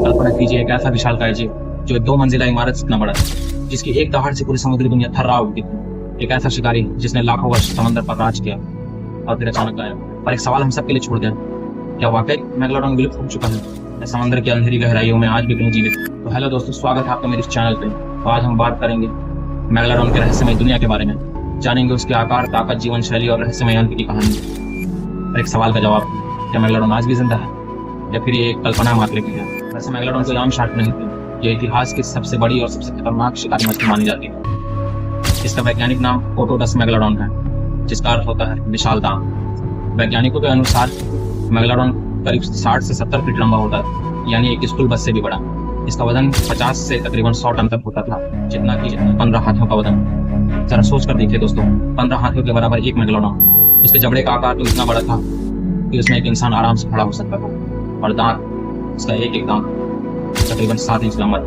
कल्पना कीजिए एक ऐसा विशालकाय जीव जो 2 मंजिला इमारत से इतना बड़ा है, जिसकी एक दहाड़ से पूरी समुद्री दुनिया थर्रा उठती थी। एक ऐसा शिकारी जिसने लाखों वर्ष समंदर पर राज किया और फिर अचानक गायब। पर एक सवाल हम सबके लिए छोड़ दिया, क्या वाकई मेगालोडॉन विलुप्त हो चुका है या समंदर की अंधेरी गहराइयों में आज भी कहीं जीवित? तो हेलो दोस्तों, स्वागत है आपका मेरे इस चैनल पे। तो आज हम बात करेंगे मेगालोडॉन के रहस्यमय दुनिया के बारे में, जानेंगे उसके आकार, ताकत, जीवन शैली और रहस्यमय अंत की कहानी। और एक सवाल का जवाब, क्या मेगालोडॉन आज भी जिंदा है या फिर ये एक कल्पना मात्र की है? वैसे मेगालोडॉन कोई आम शार्क नहीं थी, ये इतिहास की सबसे बड़ी और सबसे खतरनाक शिकारी मछली मानी जाती है। इसका वैज्ञानिक नाम ओटोटस मेगालोडॉन है, जिसका अर्थ होता है विशाल दांत। वैज्ञानिकों के अनुसार मेगालोडॉन करीब 60 से 70 फीट लंबा होता है, यानी एक स्कूल बस से भी बड़ा। इसका वजन 50 से तकरीबन 100 टन तक होता था, जितना कि 15 हाथियों का वजन। जरा सोच कर देखिए दोस्तों, 15 हाथियों के बराबर एक मेगालोडॉन। इसके जबड़े का आकार तो इतना बड़ा था कि उसमें एक इंसान आराम से खड़ा हो सकता था, और दांत, इसका एक एक दांत तकरीबन 7 इंच लंबा,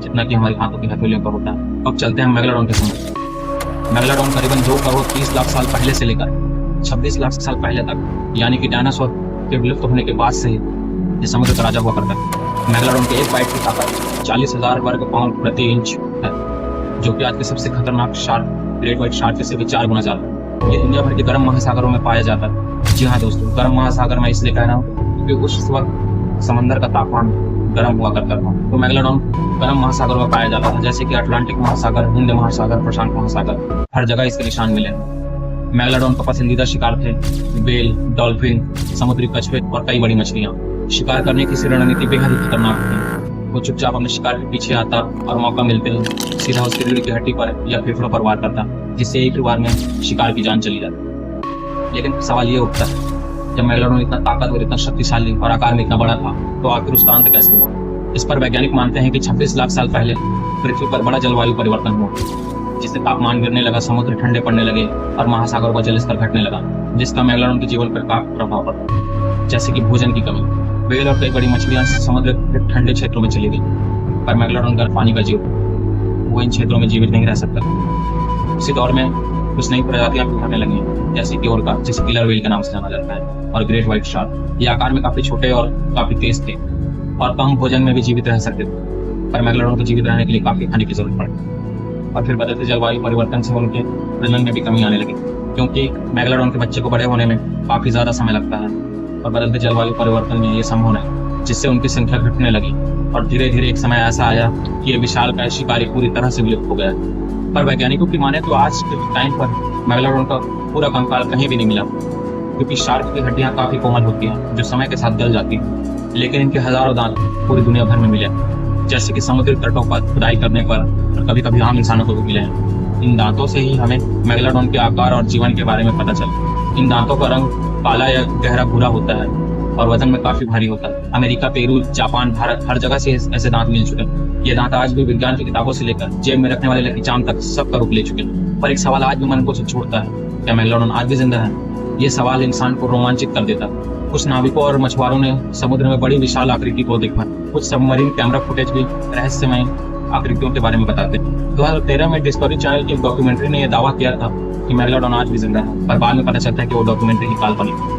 जितना कि हमारी हाथों की हथेलियों पर होता है। अब चलते हैं मेगालोडॉन के समय। मेगालोडॉन करीबन 2 करोड़ 30 लाख साल पहले से लेकर 26 लाख साल पहले तक, यानी कि डायनासोर के विलुप्त होने के बाद से ही ये समुद्र का राजा हुआ करता है। मेगालोडॉन के एक बाइट की ताकत 40,000 वर्ग पाउंड प्रति इंच है, जो कि आज के सबसे खतरनाक शार्क ग्रेट व्हाइट शार्क से भी 4 गुना ज्यादा है। ये दुनिया भर के गर्म महासागरों में पाया जाता है। जी हाँ दोस्तों, गर्म महासागर में इसलिए कह रहा हूँ क्योंकि उस वक्त समंदर का तापमान गर्म हुआ करता था। तो मेगालोडॉन गर्म महासागरों में पाया जाता था, जैसे कि अटलांटिक महासागर, हिंद महासागर, प्रशांत महासागर, हर जगह इसके निशान मिले। मेगालोडॉन का पसंदीदा शिकार थे व्हेल, डॉल्फिन, समुद्री कछुए और कई बड़ी मछलियां। शिकार करने की इसकी रणनीति बेहद ही खतरनाक थी। वो चुपचाप अपने शिकार के पीछे आता और मौका मिलते ही सीधा उसकी रीढ़ की हड्डी पर या फेफड़ों पर वार करता, जिससे एक ही बार में शिकार की जान चली जाती। लेकिन सवाल ये उठता है, जब मेगालोडॉन इतना ताकतवर, इतना शक्तिशाली और आकार में इतना बड़ा था, तो आखिर उसका अंत कैसे हुआ? इस पर वैज्ञानिक मानते हैं कि 26 लाख साल पहले पृथ्वी पर बड़ा जलवायु परिवर्तन हुआ, जिससे तापमान गिरने लगा, समुद्र ठंडे पड़ने लगे और महासागरों का जलस्तर घटने लगा, जिसका मेगालोडॉन के जीवन पर काफी प्रभाव पड़ा। जैसे कि भोजन की कमी, व्हेल और कई बड़ी मछलियां समुद्र के ठंडे क्षेत्रों में चली गई, पर मेगालोडॉन गर्म पानी का जीव, वो इन क्षेत्रों में जीवित नहीं रह सकता। उसी दौर में कुछ नई प्रजातियां उभरने लगी, जैसे कि ओरका, जिसे किलर व्हेल के नाम से जाना जाता है, और ग्रेट व्हाइट शार्क। ये आकार में काफी छोटे और काफी तेज थे और कम भोजन में भी जीवित रह सकते थे, पर मेगालोडॉन को जीवित रहने के लिए काफी खाने की जरूरत पड़ी। और फिर बदलते जलवायु परिवर्तन से उनके प्रजनन में भी कमी आने लगी, क्योंकि मेगालोडॉन के बच्चे को बड़े होने में काफी ज्यादा समय लगता है, और बदलते जलवायु परिवर्तन में ये संभव नहीं, जिससे उनकी संख्या घटने लगी। और धीरे धीरे एक समय ऐसा आया कि ये विशालकाय शिकारी पूरी तरह से विलुप्त हो गया। पर वैज्ञानिकों की माने तो आज के टाइम पर मेगालोडॉन का पूरा कंकाल कहीं भी नहीं मिला, क्योंकि शार्क की हड्डियां काफी कोमल होती हैं, जो समय के साथ गल जाती हैं। लेकिन इनके हजारों दांत पूरी दुनिया भर में मिले, जैसे कि समुद्री तटों पर खुदाई करने पर, और कभी कभी आम इंसानों को भी मिले हैं। इन दांतों से ही हमें मेगालोडॉन के आकार और जीवन के बारे में पता चला। इन दांतों का रंग काला या गहरा भूरा होता है और वजन में काफी भारी होता है। अमेरिका, पेरू, जापान, भारत, हर जगह से ऐसे दांत मिल चुके हैं। ये दांत आज भी विज्ञान की किताबों से लेकर जेब में रखने वाले लकी चाम तक सबका रूप ले चुके हैं। पर एक सवाल आज भी मन को छोड़ता है, क्या मेगालोडॉन आज भी जिंदा है? ये सवाल इंसान को रोमांचित कर देता है। कुछ नाविकों और मछुआरों ने समुद्र में बड़ी विशाल आकृति को देखा। कुछ सबमरीन कैमरा फुटेज भी रहस्यमय आकृतियों के बारे में बताते हैं। 2013 में डिस्कवरी चैनल की डॉक्यूमेंट्री ने यह दावा किया था कि मेगालोडॉन आज भी जिंदा है, पर बाद में पता चलता है कि वो डॉक्यूमेंट्री ही काल्पनिक है।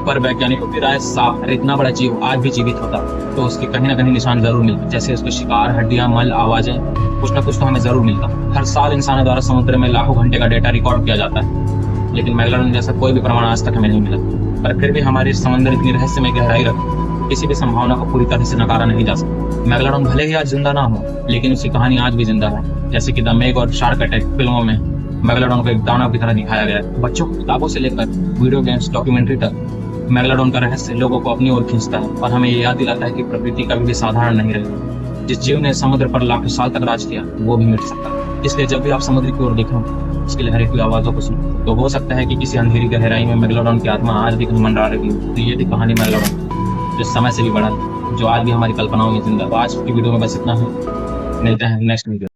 पर वैज्ञानिकों की राय साफ है, इतना बड़ा जीव आज भी जीवित होता तो उसके कहीं ना कहीं निशान जरूर मिलते, जैसे उसके शिकार, हड्डियां, मल, आवाजें, कुछ ना कुछ तो हमें जरूर मिलता। हर साल इंसानों द्वारा समुद्र में लाखों घंटे का डेटा रिकॉर्ड किया जाता है, लेकिन मेगालोडॉन जैसा कोई भी प्रमाण आज तक हमें नहीं मिला। पर फिर भी हमारी समंदर इतनी रहस्यमय गहराई रखती, किसी भी संभावना को पूरी तरह से नकारा नहीं जा सकता। मेगालोडॉन भले ही आज जिंदा ना हो, लेकिन उसकी कहानी आज भी जिंदा है। जैसे कि द मेग और शार्क अटैक फिल्मों में मेगालोडॉन को एक दानव की तरह दिखाया गया है। बच्चों की किताबों से लेकर वीडियो गेम्स, डॉक्यूमेंट्री तक मेगालोडॉन का रहस्य लोगों को अपनी ओर खींचता है और हमें ये याद दिलाता है कि प्रकृति कभी भी साधारण नहीं रही। जिस जीव ने समुद्र पर लाखों साल तक राज किया, वो भी मिट सकता है। इसलिए जब भी आप समुद्र की ओर देखें, उसकी लहरें की आवाजों को सुनो, तो हो सकता है कि किसी अंधेरी गहराई में मेगालोडॉन की आत्मा आज भी कहीं मंडरा रही हो। तो ये थी कहानी मेगालोडॉन, जो समय से भी बड़ा है, जो आज भी हमारी कल्पनाओं में जिंदा है। आज की वीडियो में बस इतना है, मिलते हैं नेक्स्ट वीडियो।